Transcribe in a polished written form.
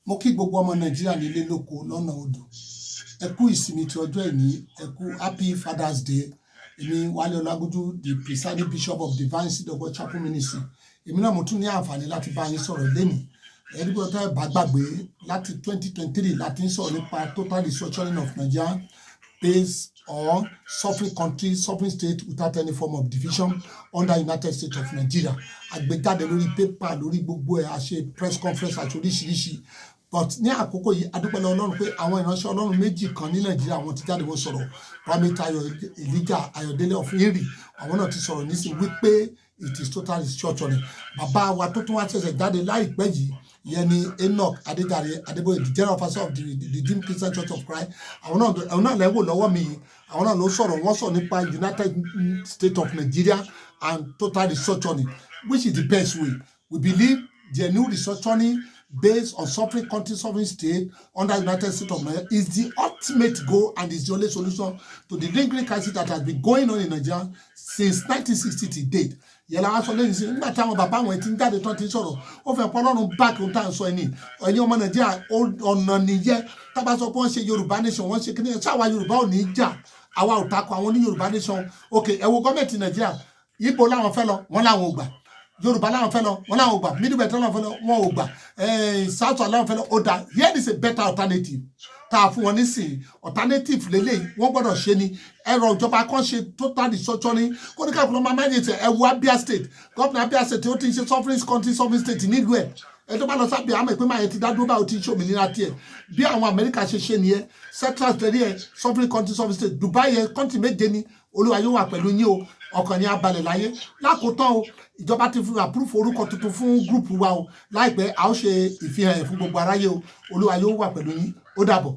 Mo kí gbogbo ọmọ Nàìjíríà nílé lóko lọ́nà odò. Ẹ kú ìsinmi ti ọjọ́ ìní, ẹ kú Happy Father's Day. Èmi Wálé Ọlágúnjú, the presiding bishop of Divine Seed of God Chapel Ministry. Èmi náà mo tún ní àǹfààní láti bá yín sọ̀rọ̀ lẹ́nìí. Ẹni bí ọ̀tá bá gbàgbé láti 2023 láti ń sọ̀rọ̀ nípa total restructuring of Nigeria based on suffering country, suffering state without any form of division under United States of Nigeria. Àgbéjáde lórí paper lórí gbogbo ẹ̀, a ṣe press conference àti oríṣiríṣi. But ní àkókò yìí adúpẹ́ lọ́wọ́ Ọlọ́run pé àwọn ìránṣẹ́ Ọlọ́run méjì kan ní Nàìjíríà wọ́n ti jáde wọ́n sọ̀rọ̀. Ramita Elijah Ayọ̀délé of Iri, àwọn náà ti sọ̀rọ̀ nísìnyí wípé it is total restructuring. Bàbá wa tó tún wá ṣẹ̀ṣẹ̀ jáde láìpẹ́ yìí, ìyẹn ni Enoch Adeboye, the general pastor of the Redeemed Christian Church of Christ. Àwọn náà lẹ́wọ̀ lọ́wọ́ mi yìí, àwọn náà ló sọ̀rọ̀, wọ́n sọ̀rọ̀ nípa United States of Nigeria and total restructuring, which is the best way. We believe the new restructuring based on suffering country, sovereign state under United States of Nigeria is the ultimate goal and is the only solution to the lingering crisis that has been going on in Nigeria since 1960 to date. Yẹ̀lá wá sọ lẹ́yìn sí nígbà táwọn bàbá àwọn ti ń jáde tán ti ń sọ̀rọ̀, ó fẹ́ pọ́ lọ́rùn back ohun tá à ń sọ ẹni ẹ̀yin ọmọ Nàìjíríà ọ̀nà nìyẹn. Tá bá sọ pé wọ́n ṣe Yorùbá nation, wọ́n ṣe kíní ẹ̀ ṣáwa Yorùbá ò ní jà, àwa ò takò àwọn ní Yorùbá nation. Ok, ẹ wo gọ́ọ̀mẹ̀ntì Nàìjíríà, Ìgbò láwọn fẹ́ lọ, wọ́n láwọn ò gbà. Yorùbá láwọn fẹ́ lọ, wọ́n láwọn ò gbà. Middle Belt láwọn fẹ́ lọ, wọ́n ò gbà. South láwọn fẹ́ lọ, ó dà. Here is a better alternative. Tá a fún wọn nísìnyí, alternative lélẹ́yìí, wọ́n gbọ́dọ̀ ṣe ni. Ẹ̀rọ ìjọba kan ṣe total restructuring. Kó ní káàkiri ọmọ májèsè ẹ wo Abia State. Gómìnà Abia State ó ti ń ṣe sovereign country, sovereign state nílùú ẹ̀. Ẹ tó bá lọ sábẹ́ àmọ́ ìpín máa yẹ ti dá dúró báwo ti ń ṣe òmìnira tiẹ̀. Bí àwọn Amẹ́ríkà ṣe ṣe nìyẹn. Central Australia ẹ̀ sovereign country, sovereign state. Dubai ẹ̀ country méje ni. Olúwa yóò wà pẹ̀lú yín o. Ọkàn ni abalẹ̀ láyé. Lákòótán o, ìjọba ti fún approve orúkọ tuntun fún gúrùpù wa o. Láìpẹ́ a ó ṣe ìfihàn ẹ̀ fún gbogbo aráyé o. Olúwa yóò wà pẹ̀lú yín. Ó dàbọ̀.